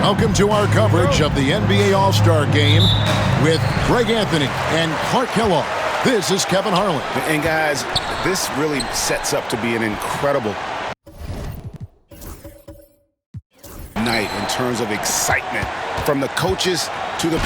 Welcome to our coverage of the NBA All-Star Game with Greg Anthony and Clark Kellogg. This is Kevin Harlan. And guys, this really sets up to be an incredible night in terms of excitement from the coaches to the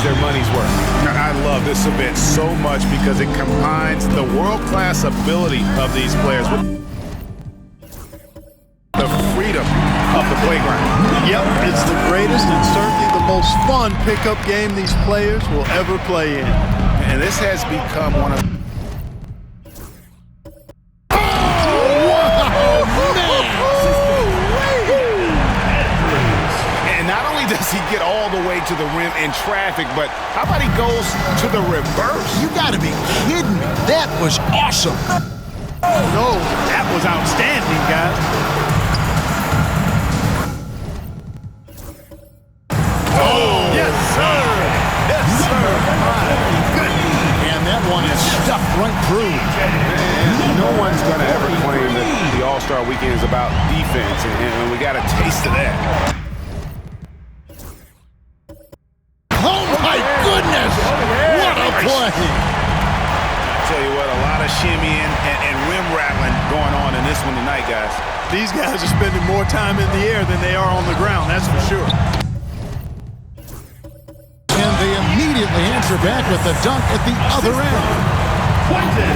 their money's worth. I love this event so much because it combines the world-class ability of these players with the freedom of the playground. Yep, it's the greatest and certainly the most fun pickup game these players will ever play in. And this has become one of does he get all the way to the rim in traffic, but how about he goes to the reverse? You gotta be kidding me. That was awesome. No, that was outstanding, guys. Oh, yes, sir. Yes, sir. My goodness. And that one is stuffed right through. And no one's going to ever claim that the All-Star Weekend is about defense, and we got a taste of that. Play. I tell you what, a lot of shimmying and rim rattling going on in this one tonight, guys. These guys are spending more time in the air than they are on the ground, that's for sure. And they immediately answer back with the dunk at the other end.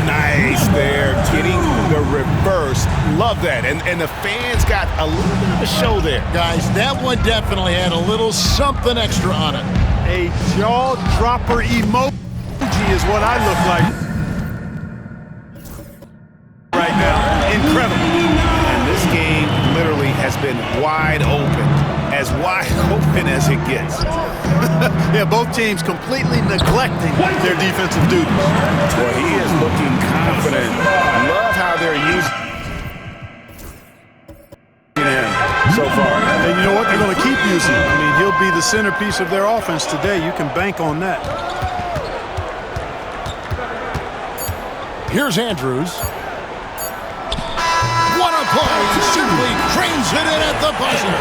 Nice there, getting the reverse. Love that. And the fans got a little bit of a show there. Guys, that one definitely had a little something extra on it. A jaw-dropper emoji is what I look like right now. Incredible. And this game literally has been wide open as it gets. Yeah, both teams completely neglecting their defensive duties. Well, he is looking confident. Love how they're using him so far. And you know what? They're going to keep using him. I mean, he'll be the centerpiece of their offense today. You can bank on that. Here's Andrews. What a play! Simply cranes it in at the buzzer.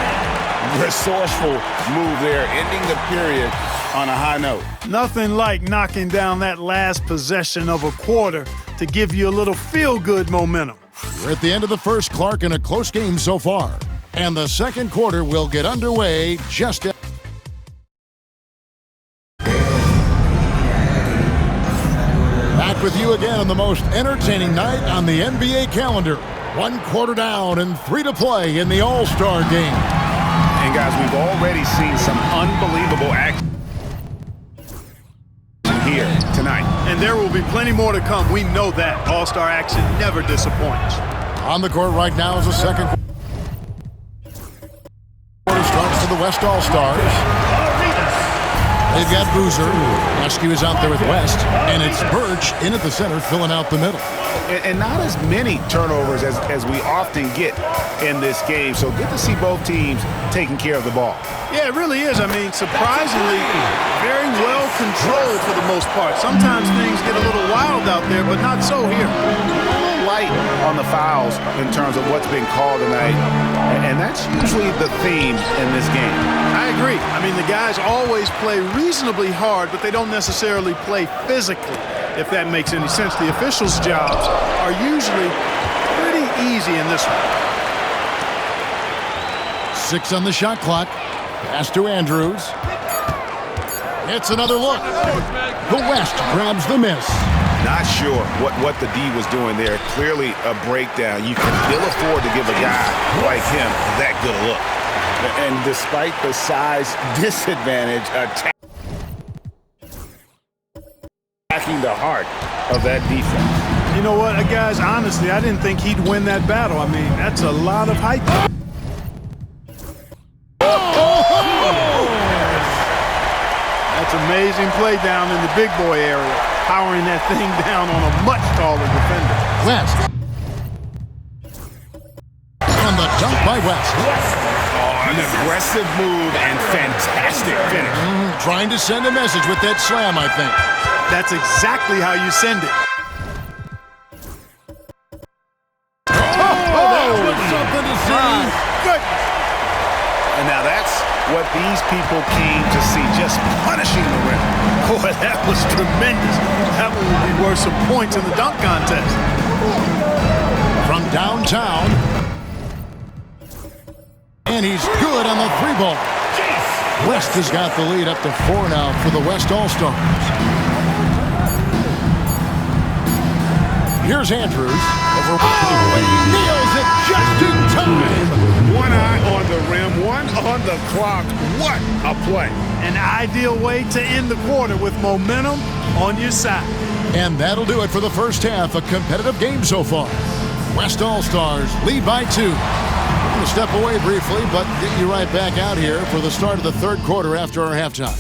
Resourceful move there, ending the period on a high note. Nothing like knocking down that last possession of a quarter to give you a little feel-good momentum. We're at the end of the first, Clark, in a close game so far. And the second quarter will get underway just as... Back with you again on the most entertaining night on the NBA calendar. 1 quarter down and 3 to play in the All-Star Game. And guys, we've already seen some unbelievable action here tonight. And there will be plenty more to come. We know that. All-Star action never disappoints. On the court right now is the second quarter starts for the West All-Stars. They've got Boozer. Rescue is out there with West. And it's Birch in at the center, filling out the middle. And not as many turnovers as we often get in this game. So good to see both teams taking care of the ball. Yeah, it really is. I mean, surprisingly, very well controlled for the most part. Sometimes things get a little wild out there, but not so here. Light on the fouls in terms of what's been called tonight, and that's usually the theme in this game. I agree. I mean, the guys always play reasonably hard, but they don't necessarily play physically, if that makes any sense. The officials' jobs are usually pretty easy in this one. 6 on the shot clock. Pass to Andrews. It's another look. The West grabs the miss. Not sure what the D was doing there. Clearly a breakdown. You can ill afford to give a guy like him that good a look. And despite the size disadvantage, attacking the heart of that defense. You know what, guys, honestly, I didn't think he'd win that battle. I mean, that's a lot of height. That's amazing play down in the big boy area, powering that thing down on a much taller defender. West. And the dunk by West. An aggressive move and fantastic finish. Trying to send a message with that slam, I think. That's exactly how you send it. Something to see. Good. And now that's what these people came to see, just punishing the rim. Boy, that was tremendous. That one would be worth some points in the dunk contest. From downtown. And he's good on the three ball. West has got the lead up to 4 now for the West All-Stars. Here's Andrews. Over. Oh, and he nails it just in time. One eye on the rim, one on the clock. What a play. An ideal way to end the quarter with momentum on your side. And that'll do it for the first half. A competitive game so far. West All-Stars lead by 2. We're going to step away briefly, but get you right back out here for the start of the third quarter after our halftime.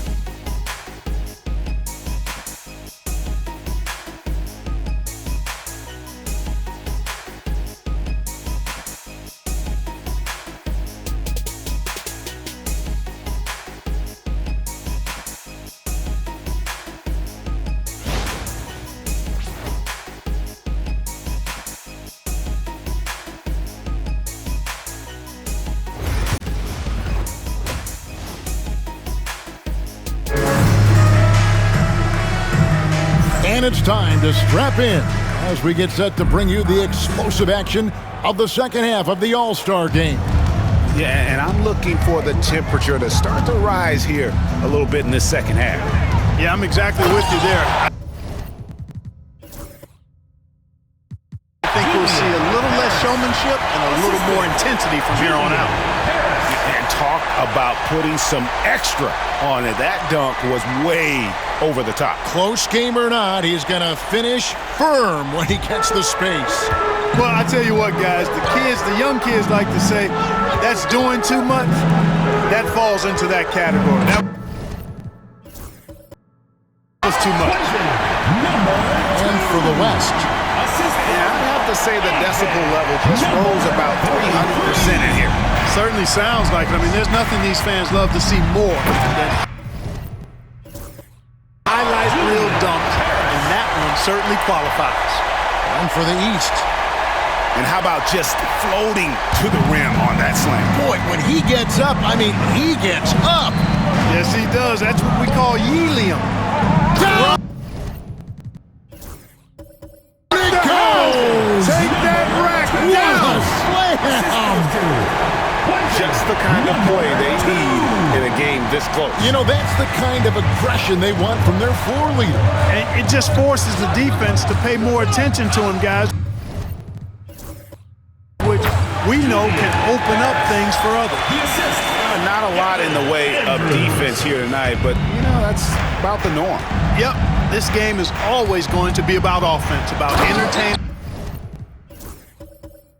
And it's time to strap in as we get set to bring you the explosive action of the second half of the All-Star game. Yeah, and I'm looking for the temperature to start to rise here a little bit in this second half. Yeah, I'm exactly with you there. I think we'll see a little less showmanship and a little more intensity from here on out. And talk about putting some extra on it. That dunk was way over the top. Close game or not, he's going to finish firm when he gets the space. Well, I tell you what, guys, the young kids like to say, that's doing too much. That falls into that category. That was too much. And for the West. Yeah, I have to say the decibel level just rose about 300% in here. Certainly sounds like it. I mean, there's nothing these fans love to see more than highlight reel dunks, and that one certainly qualifies. And for the East. And how about just floating to the rim on that slam? Boy, when he gets up, I mean, he gets up. Yes, he does. That's what we call helium. Down it goes! Take that rack What a down! slam! Just the kind of play they need in a game this close. You know, that's the kind of aggression they want from their floor leader. And it just forces the defense to pay more attention to him, guys, which we know can open up things for others. Not a lot in the way of defense here tonight, but, you know, that's about the norm. Yep, this game is always going to be about offense, about entertaining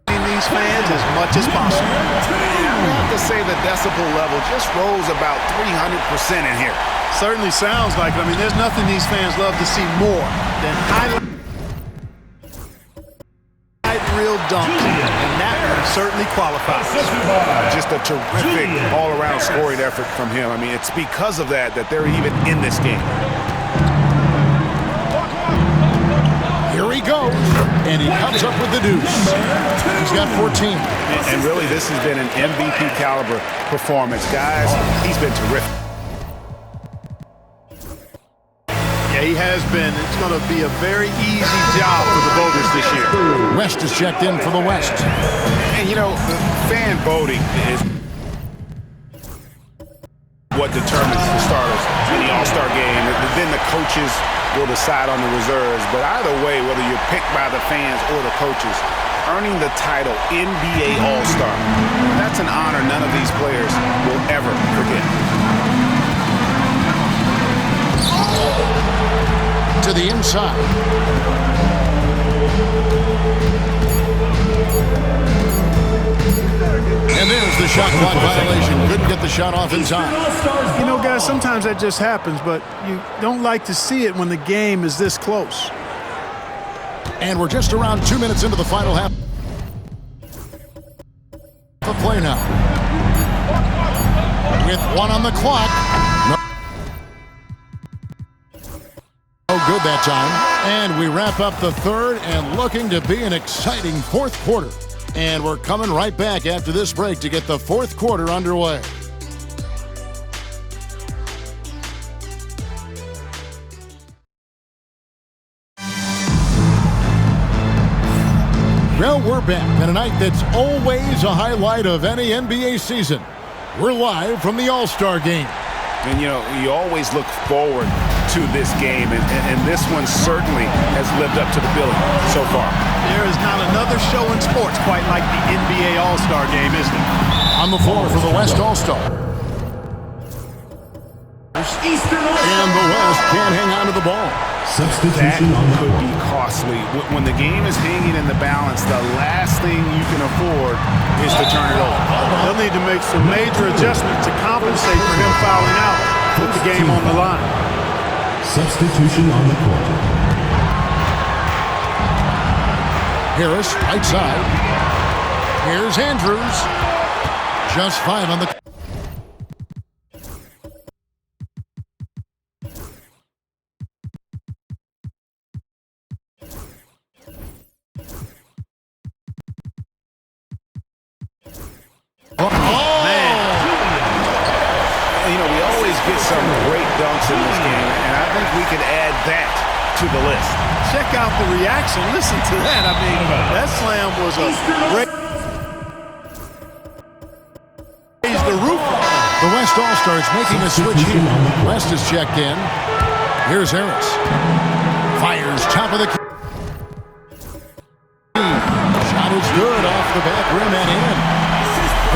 these fans as much as possible. I have to say the decibel level just rose about 300% in here. Certainly sounds like it. I mean, there's nothing these fans love to see more than highlight reel dunks, and that one certainly qualifies. Just a terrific all-around scoring effort from him. I mean, it's because of that they're even in this game. Here he goes, and he comes up with the deuce. He's got 14. And really, this has been an MVP caliber performance. Guys, he's been terrific. Yeah, he has been. It's going to be a very easy job for the voters this year. West is checked in for the West. And, you know, fan voting is what determines the starters in the All-Star game. Then the coaches will decide on the reserves. But either way, whether you're picked by the fans or the coaches, earning the title NBA All-Star, that's an honor none of these players will ever forget. To the inside. And there's the shot clock violation. Couldn't get the shot off in time. You know, guys, sometimes that just happens, but you don't like to see it when the game is this close. And we're just around 2 minutes into the final half. The play now. with 1 on the clock. No good that time. And we wrap up the third and looking to be an exciting fourth quarter. And we're coming right back after this break to get the fourth quarter underway. Well, we're back on a night that's always a highlight of any NBA season. We're live from the All-Star game. And, you know, you always look forward to this game, and this one certainly has lived up to the billing so far. There is not another show in sports quite like the NBA All-Star game, is there? On the floor for the West All-Star. And the West can't hang on to the ball. That could be costly. When the game is hanging in the balance, the last thing you can afford is to turn it over. They'll need to make some major adjustments to compensate for him fouling out with the game on the line. Substitution on the court. Harris, right side. Here's Andrews. Just 5 on the... Get some great dunks in this game, and I think we could add that to the list. Check out the reaction. Listen to that. I mean, that slam was a great... Raise the roof. The West All-Stars making a switch here. West is checked in. Here's Harris. Fires top of the key. Shot is good off the back rim and in.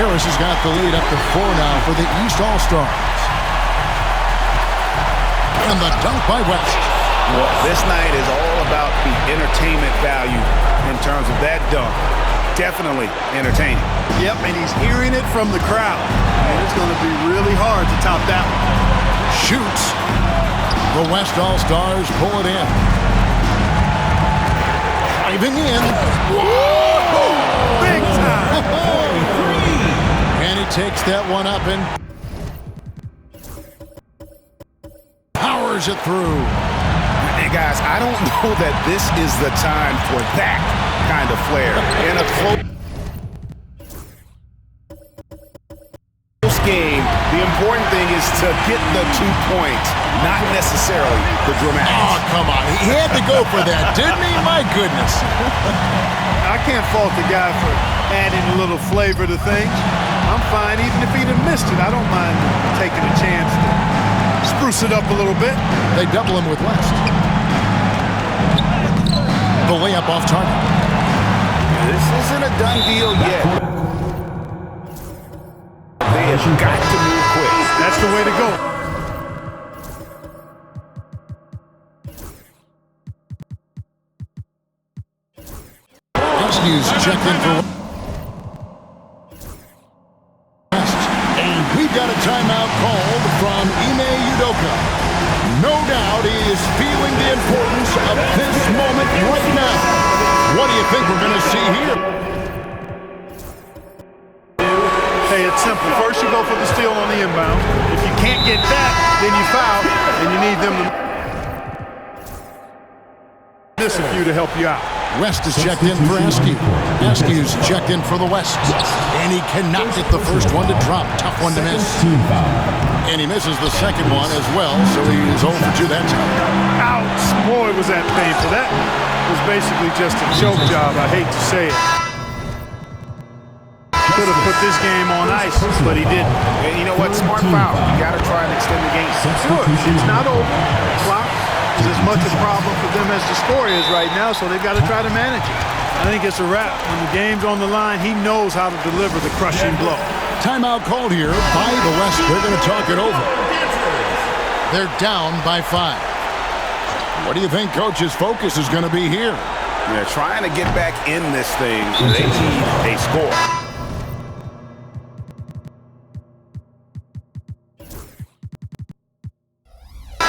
Harris has got the lead up to 4 now for the East All-Stars. And the dunk by West. Well, this night is all about the entertainment value in terms of that dunk. Definitely entertaining. Yep, and he's hearing it from the crowd. And it's going to be really hard to top that one. Shoots. The West All-Stars pull it in. Driving in. Whoa! Big time! And he takes that one up and powers it through. And guys, I don't know that this is the time for that kind of flair. In a close game, the important thing is to get the 2 points, not necessarily the dramatics. Oh, come on. He had to go for that, didn't he? My goodness. I can't fault the guy for adding a little flavor to things. I'm fine. Even if he'd have missed it, I don't mind taking a chance to spruce it up a little bit. They double him with West. The layup off target. This isn't a done deal yet. They have got to move quick. That's the way to go. Rescues checked in for West. And we've got a timeout called from Ime Udoka. No doubt he is feeling the importance of this moment right now. What do you think we're going to see here? Hey, it's simple. First you go for the steal on the inbound. If you can't get that, then you foul, and you need them to miss a few to help you out. West is checked in for Askew. Askew's checked in for the West. And he cannot get the first one to drop. Tough one to miss. And he misses the second one as well, so he is over to that time. Ouch! Boy, was that painful. That was basically just a choke job. I hate to say it. Could have put this game on ice, but he didn't. And you know what? Smart foul. You got to try and extend the game. Sure, it's not over. Clock is as much a problem for them as the score is right now, so they've got to try to manage it. I think it's a wrap. When the game's on the line, he knows how to deliver the crushing blow. Timeout called here by the West. They're going to talk it over. They're down by 5. What do you think Coach's focus is going to be here? They're trying to get back in this thing. They need a score.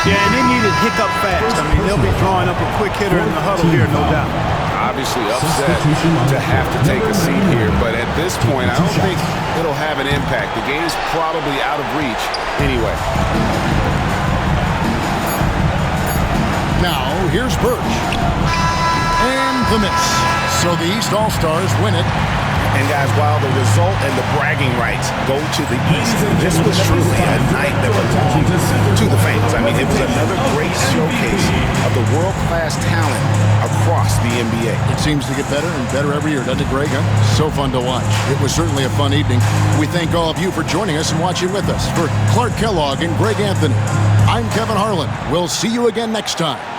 Yeah, and they need it hiccup fast. I mean, they'll be drawing up a quick hitter in the huddle here, no doubt. Obviously upset to have to take a seat here, but at this point, I don't think it'll have an impact. The game's probably out of reach anyway. Now, here's Birch. And the miss. So the East All-Stars win it. And guys, while the result and the bragging rights go to the East, this was truly a night that belonged to the fans. I mean, it was another great showcase of the world-class talent across the NBA. It seems to get better and better every year, doesn't it, Greg? Huh? So fun to watch. It was certainly a fun evening. We thank all of you for joining us and watching with us. For Clark Kellogg and Greg Anthony, I'm Kevin Harlan. We'll see you again next time